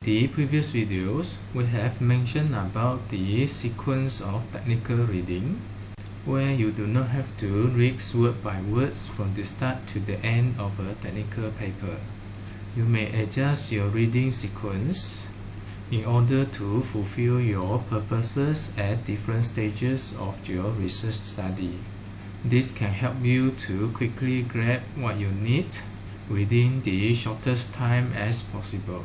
the previous videos, we have mentioned about the sequence of technical reading, where you do not have to read word by words from the start to the end of a technical paper. You may adjust your reading sequence in order to fulfill your purposes at different stages of your research study. This can help you to quickly grab what you need within the shortest time as possible.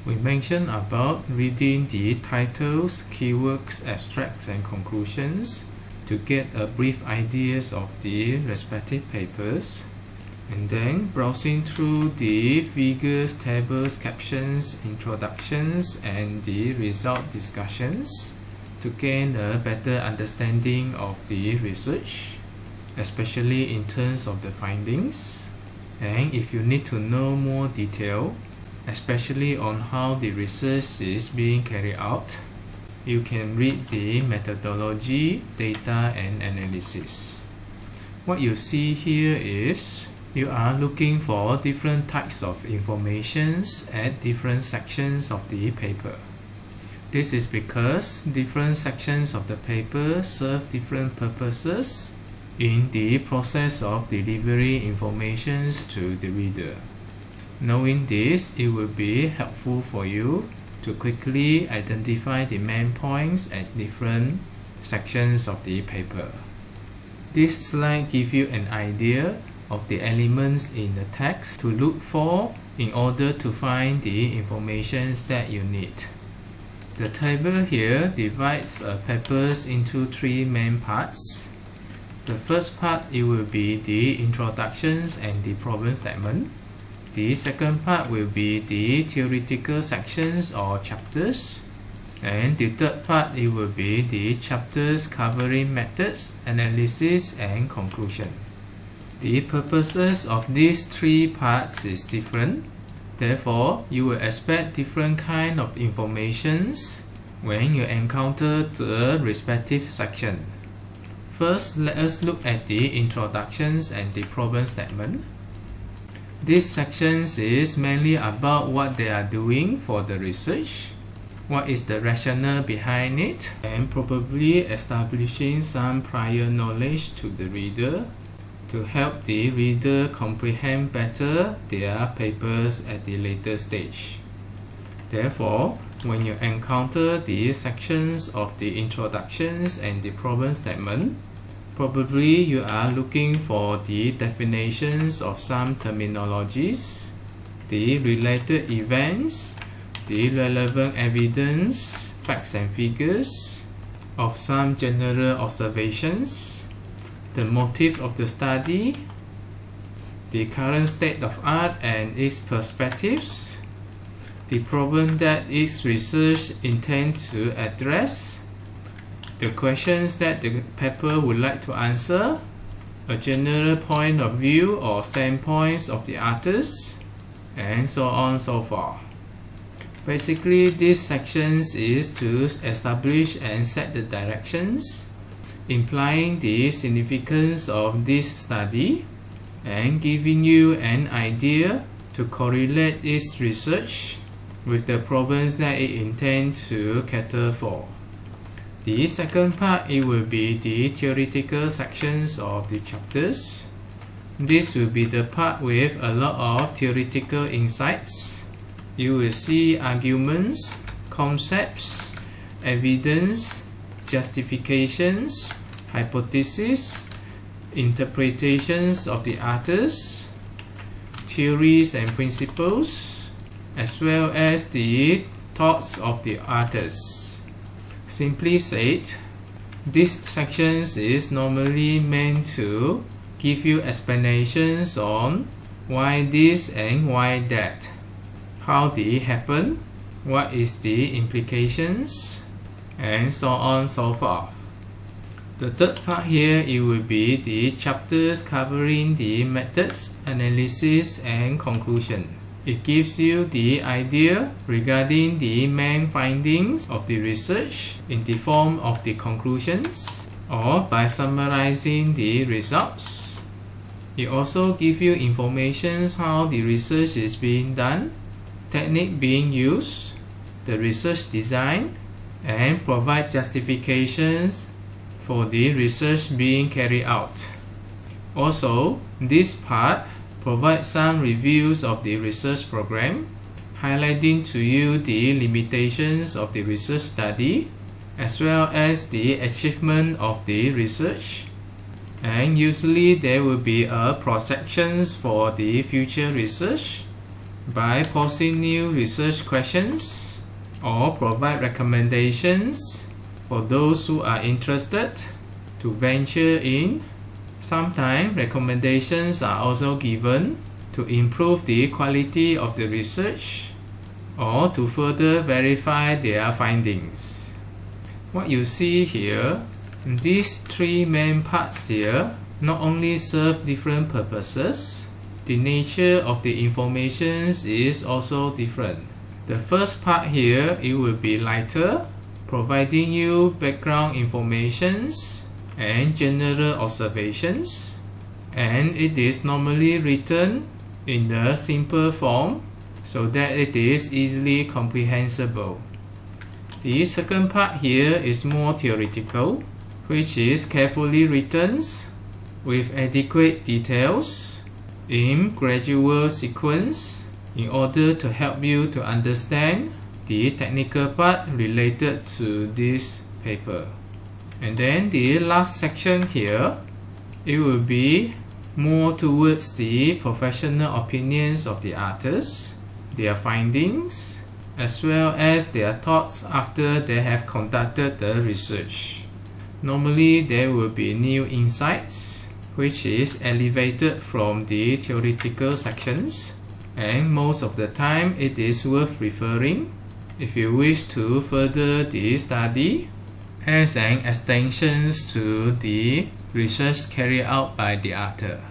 We mentioned about reading the titles, keywords, abstracts, and conclusions to get a brief ideas of the respective papers, and then browsing through the figures, tables, captions, introductions, and the result discussions to gain a better understanding of the research, especially in terms of the findings. And if you need to know more detail, especially on how the research is being carried out, you can read the methodology, data, and analysis. What you see here is you are looking for different types of informations at different sections of the paper. This is because different sections of the paper serve different purposes in the process of delivering information to the reader. Knowing this, it will be helpful for you to quickly identify the main points at different sections of the paper. This slide gives you an idea of the elements in the text to look for in order to find the information that you need. The table here divides papers into three main parts. The first part, it will be the introductions and the problem statement. The second part will be the theoretical sections or chapters. And the third part, it will be the chapters covering methods, analysis, and conclusion. The purposes of these three parts is different. Therefore, you will expect different kind of informations when you encounter the respective section. First, let us look at the introductions and the problem statement. This section is mainly about what they are doing for the research, what is the rationale behind it, and probably establishing some prior knowledge to the reader to help the reader comprehend better their papers at the later stage. Therefore, when you encounter the sections of the introductions and the problem statement, probably you are looking for the definitions of some terminologies, the related events, the relevant evidence, facts and figures of some general observations, the motive of the study, the current state of art and its perspectives, the problem that its research intends to address, the questions that the paper would like to answer, a general point of view or standpoints of the authors, and so on and so forth. Basically, this section is to establish and set the directions, implying the significance of this study and giving you an idea to correlate its research with the problems that it intends to cater for. The second part, it will be the theoretical sections of the chapters. This will be the part with a lot of theoretical insights. You will see arguments, concepts, evidence, justifications, hypotheses, interpretations of the authors, theories and principles, as well as the thoughts of the authors. Simply said, this section is normally meant to give you explanations on why this and why that, how they happen, what is the implications, and so on and so forth. The third part here, it will be the chapters covering the methods, analysis, and conclusion. It gives you the idea regarding the main findings of the research in the form of the conclusions or by summarizing the results. It also gives you information how the research is being done technique being used, the research design, and provide justifications for the research being carried out. Also, this part provides some reviews of the research program, highlighting to you the limitations of the research study, as well as the achievement of the research. And usually there will be projections for the future research by posing new research questions or provide recommendations for those who are interested to venture in. Sometimes recommendations are also given to improve the quality of the research or to further verify their findings. What you see here, these three main parts here not only serve different purposes, the nature of the information is also different. The first part here, it will be lighter, providing you background information and general observations, and it is normally written in the simple form so that it is easily comprehensible. The second part here is more theoretical, which is carefully written with adequate details in gradual sequence in order to help you to understand the technical part related to this paper. And then the last section here, it will be more towards the professional opinions of the authors, their findings, as well as their thoughts after they have conducted the research. Normally there will be new insights which is elevated from the theoretical sections, and most of the time it is worth referring if you wish to further the study as an extension to the research carried out by the author.